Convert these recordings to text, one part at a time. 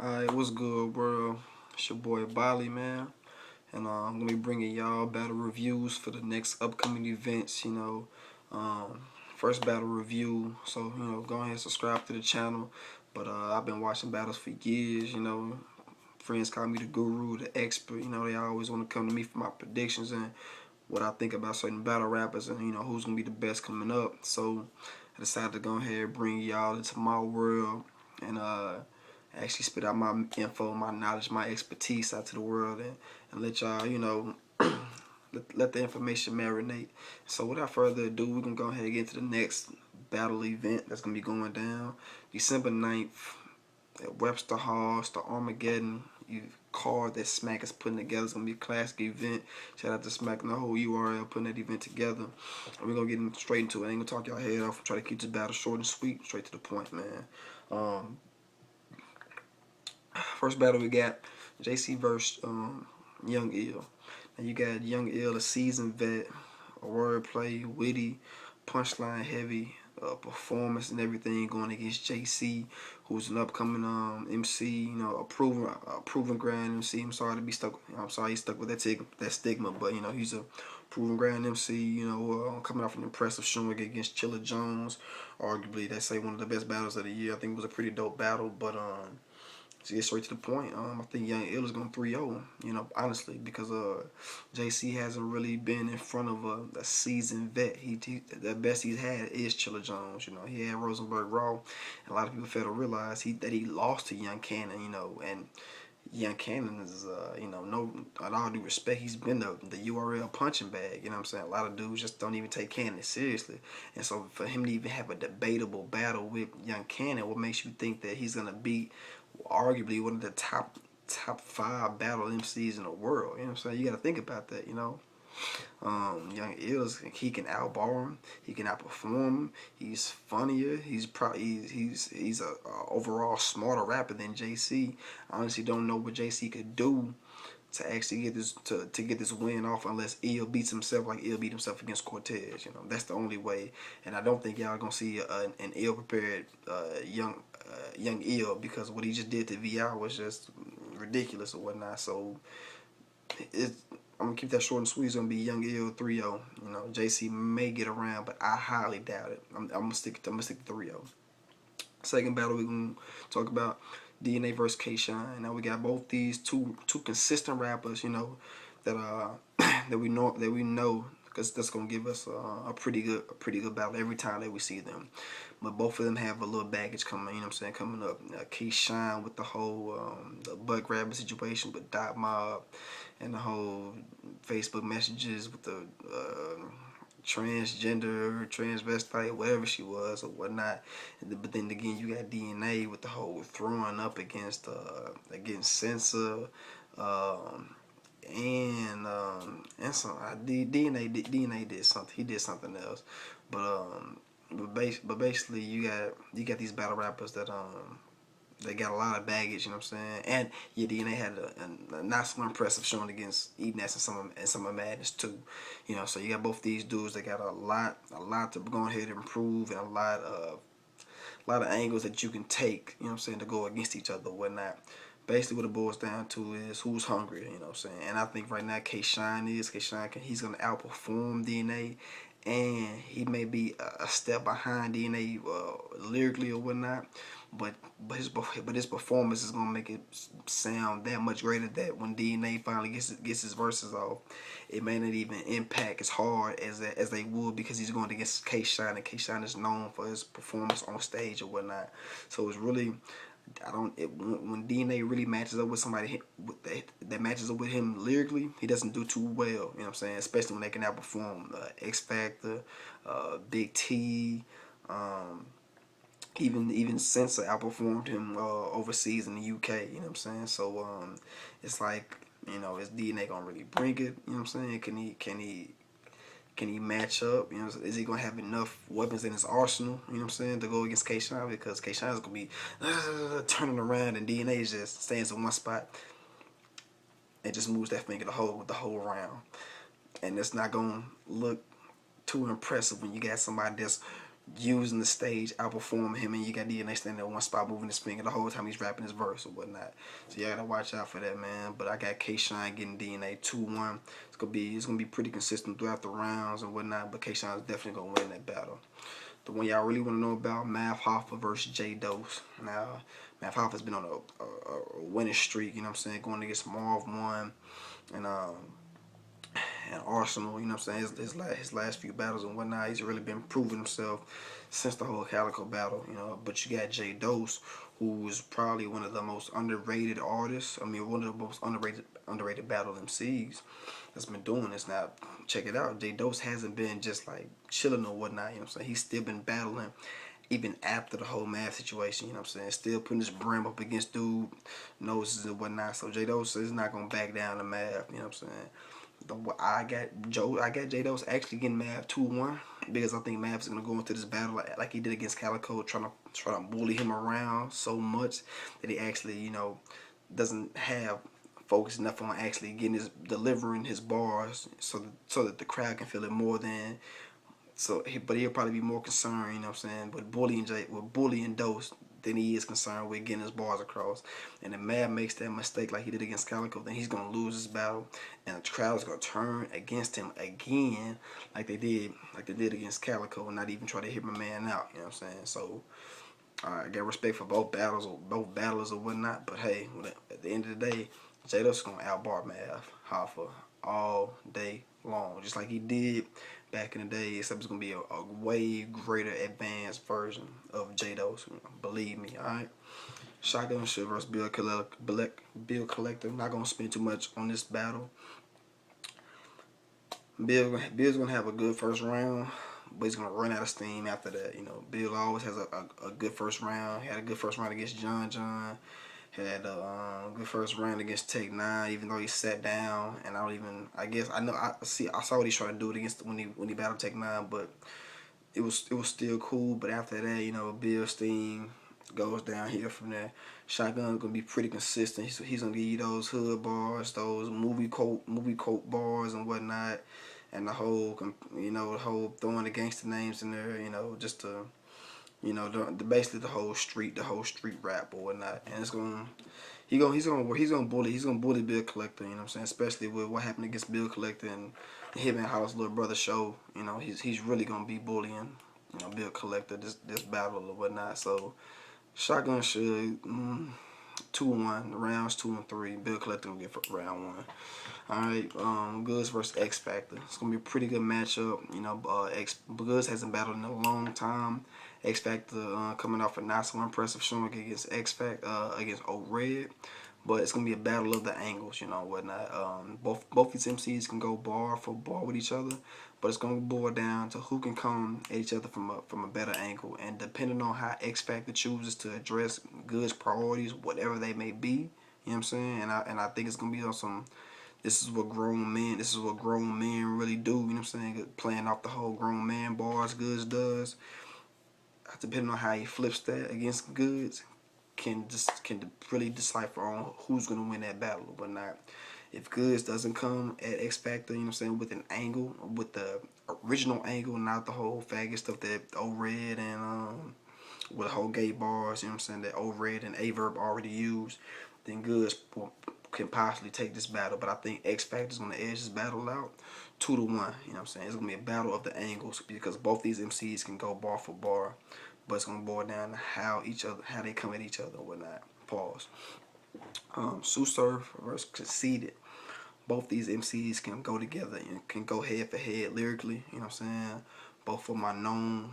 Alright, what's good, world? It's your boy Bali, man, and I'm gonna be bringing y'all battle reviews for the next upcoming events. Um, first battle review. So go ahead and subscribe to the channel. But I've been watching battles for years. Friends call me the guru, the expert. They always want to come to me for my predictions and what I think about certain battle rappers and who's gonna be the best coming up. So I decided to go ahead and bring y'all into my world and actually spit out my info, my knowledge, my expertise out to the world and let y'all, let the information marinate. So without further ado, we're going to go ahead and get into the next battle event that's going to be going down December 9th at Webster Hall. It's the Armageddon card that Smack is putting together. It's going to be a classic event. Shout out to Smack and the whole URL putting that event together. And we're going to get straight into it. I ain't going to talk y'all head off. Try to keep this battle short and sweet, straight to the point, man. First battle we got JC versus Young Ill. Now you got Young Ill, a seasoned vet, a wordplay, witty, punchline heavy, performance and everything going against JC, who's an upcoming MC, a proven grand MC. I'm sorry to be stuck. I'm sorry he's stuck with that stigma, but he's a proven grand MC. Coming off an impressive showing against Chilla Jones, arguably they say one of the best battles of the year. I think it was a pretty dope battle, but to get straight to the point, I think Young Ill is going 3-0, honestly, because JC hasn't really been in front of a seasoned vet. The best he's had is Chilla Jones. He had Rosenberg Raw, and a lot of people fail to realize that he lost to Young Cannon, and Young Cannon is, no, in all due respect, he's been the URL punching bag. You know what I'm saying? A lot of dudes just don't even take Cannon seriously. And so for him to even have a debatable battle with Young Cannon, what makes you think that he's going to beat arguably one of the top 5 battle MCs in the world? You know what I'm saying? You got to think about that. Young Ills, he can outbar him. He can outperform him. He's funnier. He's probably he's a overall smarter rapper than JC. I honestly don't know what JC could do to actually get this to get this win off unless Ill beats himself like Ill beat himself against Cortez. That's the only way. And I don't think y'all gonna see an ill prepared young Ill, because what he just did to VI was just ridiculous or whatnot. So I'm gonna keep that short and sweet. It's gonna be Young Ill 3-0. JC may get around, but I highly doubt it. I'm gonna stick to 3-0. Second battle we're gonna talk about DNA versus K Shine. Now we got both these two consistent rappers, that that we know because that's gonna give us a pretty good battle every time that we see them. But both of them have a little baggage coming. Coming up. K Shine with the whole the butt grabbing situation with Dot Mob and the whole Facebook messages with the transgender, transvestite, whatever she was or whatnot. But then again, you got DNA with the whole throwing up against censor, and some DNA did something. He did something else, but basically you got these battle rappers that they got a lot of baggage, you know what I'm saying? And yeah, DNA had a not so impressive showing against Edeness and some of Madness too. So you got both these dudes that got a lot to go ahead and improve, and a lot of angles that you can take, to go against each other or whatnot. Basically what it boils down to is who's hungrier, you know what I'm saying? And I think right now K Shine he's gonna outperform DNA, and he may be a step behind DNA lyrically or whatnot, but his performance is gonna make it sound that much greater that when DNA finally gets his verses off, it may not even impact as hard as they would, because he's going against K Shine, and K Shine is known for his performance on stage or whatnot. So it's really, when DNA really matches up with somebody that matches up with him lyrically, he doesn't do too well. You know what I'm saying? Especially when they can outperform X Factor, Big T, even Censor outperformed him overseas in the UK. You know what I'm saying? So it's like, is DNA gonna really bring it? You know what I'm saying? Can he match up? Is he gonna have enough weapons in his arsenal? You know what I'm saying, to go against K Shine, because K Shine is gonna be turning around, and DNA just stands in one spot and just moves that finger the whole round, and it's not gonna look too impressive when you got somebody that's using the stage, outperforming him, and you got DNA standing there one spot moving his finger the whole time he's rapping his verse or whatnot. So you gotta watch out for that, man. But I got K-Shine getting DNA 2-1. It's gonna be pretty consistent throughout the rounds and whatnot. But K-Shine's definitely gonna win that battle. The one y'all really want to know about, Math Hoffa versus J Dose. Now, Math Hoffa's been on a winning streak, you know what I'm saying, going against Marv 1 and Arsenal, you know what I'm saying, his last few battles and whatnot. He's really been proving himself since the whole Calico battle, you know. But you got J Dose, who is probably one of the most underrated artists. I mean, one of the most underrated battle MCs that's been doing this. Now, check it out. J Dose hasn't been just like chilling or whatnot, you know what I'm saying. He's still been battling even after the whole Math situation, you know what I'm saying. Still putting his brim up against dude noses and whatnot. So J Dose is not gonna back down to Math, you know what I'm saying. I got J Dose actually getting Mav 2-1 because I think Mav is gonna go into this battle like he did against Calico, trying to bully him around so much that he actually, you know, doesn't have focus enough on actually delivering his bars so that the crowd can feel it more than but he'll probably be more concerned, you know what I'm saying, with bullying Dose than he is concerned with getting his bars across. And if Mav makes that mistake like he did against Calico, then he's gonna lose this battle, and the crowd is gonna turn against him again, like they did against Calico, and not even try to hit my man out. You know what I'm saying? So I got respect for both battlers or whatnot. But hey, at the end of the day, J-Dub's is gonna outbar Mav Hoffa all day long, just like he did back in the day, except it's gonna be a way greater advanced version of J-Dose. Believe me, alright? Shotgun Shit versus Bill Collector. I'm not gonna spend too much on this battle. Bill's gonna have a good first round, but he's gonna run out of steam after that. You know, Bill always has a good first round. He had a good first round against John. Had a good first round against Tech 9, even though he sat down. And I saw what he's trying to do against when he battled Tech 9, but it was still cool. But after that, you know, Bill's steam goes down here from there. Shotgun's gonna be pretty consistent. He's gonna give you those hood bars, those movie quote bars and whatnot, and the whole throwing the gangster names in there, you know, just to, you know, basically the whole street rap or whatnot. And he's gonna bully Bill Collector, you know what I'm saying, especially with what happened against Bill Collector and him and House Little Brother show. You know, he's really gonna be bullying, you know, Bill Collector this battle or whatnot. So Shotgun should 2-1, rounds 2 and 3. Bill Collector will get for round 1. Alright, Goods versus X Factor. It's gonna be a pretty good matchup. You know, Goods hasn't battled in a long time. X Factor coming off a not so impressive showing against against O-Red. But it's gonna be a battle of the angles, you know, whatnot. Both these MCs can go bar for bar with each other, but it's gonna boil down to who can come at each other from a better angle. And depending on how X Factor chooses to address Goods' priorities, whatever they may be, you know what I'm saying. And I think it's gonna be on some. This is what grown men really do. You know what I'm saying? Playing off the whole grown man bars Goods does. Depending on how he flips that against Goods, can really decipher on who's gonna win that battle or whatnot. If Goods doesn't come at X Factor, you know what I'm saying, with an angle, with the original angle, not the whole faggot stuff that O-Red and with the whole gay bars, you know what I'm saying, that O-Red and Averb already used, then Goods can possibly take this battle. But I think X Factor's gonna edge this battle out 2-1. You know what I'm saying? It's gonna be a battle of the angles because both these MCs can go bar for bar. But it's gonna boil down to how they come at each other and whatnot. Pause. Sue Surf versus Conceited. Both these MCs can go together and can go head for head lyrically. You know what I'm saying? Both of them are known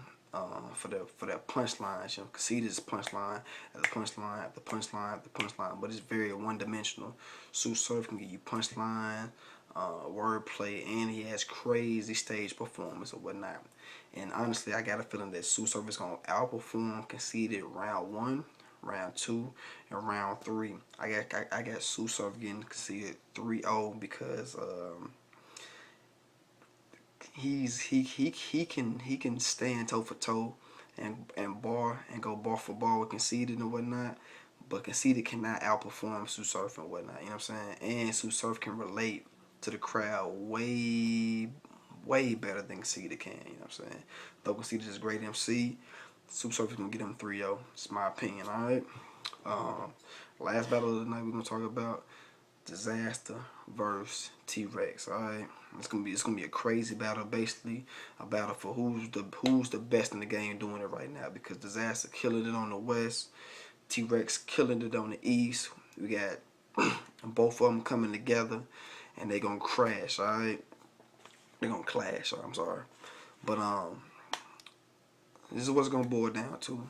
for their punchlines. You know, Conceited is punchline after punchline after punchline after punchline, but it's very one dimensional. Sue Surf can give you punchline, wordplay, and he has crazy stage performance or whatnot. And honestly, I got a feeling that Sue Surf is gonna outperform Conceited round 1, round 2, and round 3. I got Sue Surf getting Conceited 3-0 because he can stand toe for toe and go bar for bar with Conceited and whatnot. But Conceited cannot outperform Sue Surf and whatnot. You know what I'm saying? And Sue Surf can relate to the crowd way way better than Conceited can. You know what I'm saying? Though Conceited is a great MC, Super Surfer's gonna get him 3-0. It's my opinion. All right. Last battle of the night we're gonna talk about Disaster versus T-Rex. All right. It's gonna be a crazy battle. Basically, a battle for who's the best in the game doing it right now. Because Disaster killing it on the West, T-Rex killing it on the East. We got both of them coming together, and they gonna crash. All right. They're gonna clash. I'm sorry, but this is what's gonna boil down to.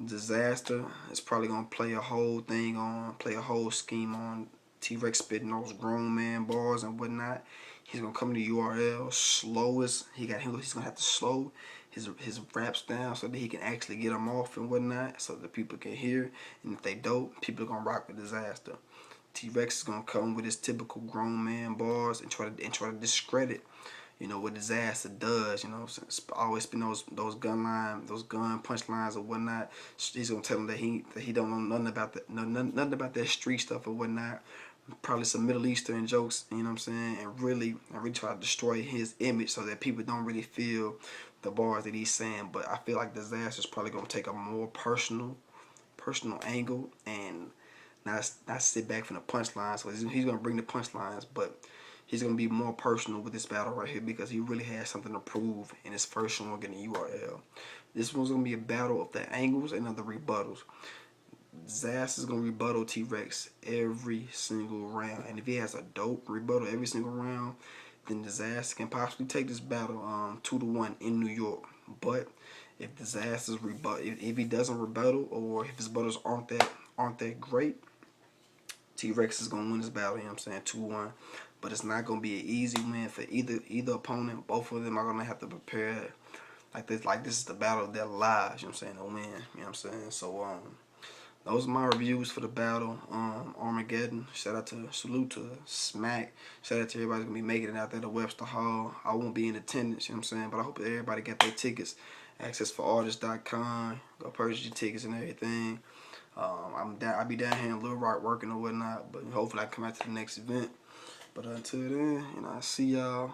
Disaster is probably gonna play a whole scheme on T-Rex spitting those grown man bars and whatnot. He's gonna come to URL slowest. He's gonna have to slow his raps down so that he can actually get them off and whatnot, so that people can hear. And if they don't, people are gonna rock with Disaster. T-Rex is gonna come with his typical grown man bars and try to discredit, what Disaster does. Always spin those gun punchlines or whatnot. He's gonna tell him that he don't know nothing about that street stuff or whatnot. Probably some Middle Eastern jokes, you know what I'm saying, and really try to destroy his image so that people don't really feel the bars that he's saying. But I feel like Disaster's probably gonna take a more personal angle and not sit back from the punchlines. So he's gonna bring the punchlines, but he's gonna be more personal with this battle right here because he really has something to prove in his first one getting URL. This one's gonna be a battle of the angles and of the rebuttals. Zaz is gonna rebuttal T-Rex every single round, and if he has a dope rebuttal every single round, then Zaz can possibly take this battle 2-1 in New York. But if if he doesn't rebuttal, or if his butters aren't that great, T-Rex is gonna win this battle. You know what I'm saying, 2-1. But it's not gonna be an easy win for either opponent. Both of them are gonna have to prepare like this. Like this is the battle of their lives. You know what I'm saying, to win. You know what I'm saying. So those are my reviews for the battle. Armageddon. Salute to Smack. Shout out to everybody gonna be making it out there to Webster Hall. I won't be in attendance, you know what I'm saying, but I hope that everybody got their tickets. AccessForArtists.com. Go purchase your tickets and everything. I'll be down here in Little Rock working or whatnot, but hopefully I can come out to the next event. But until then, I see y'all.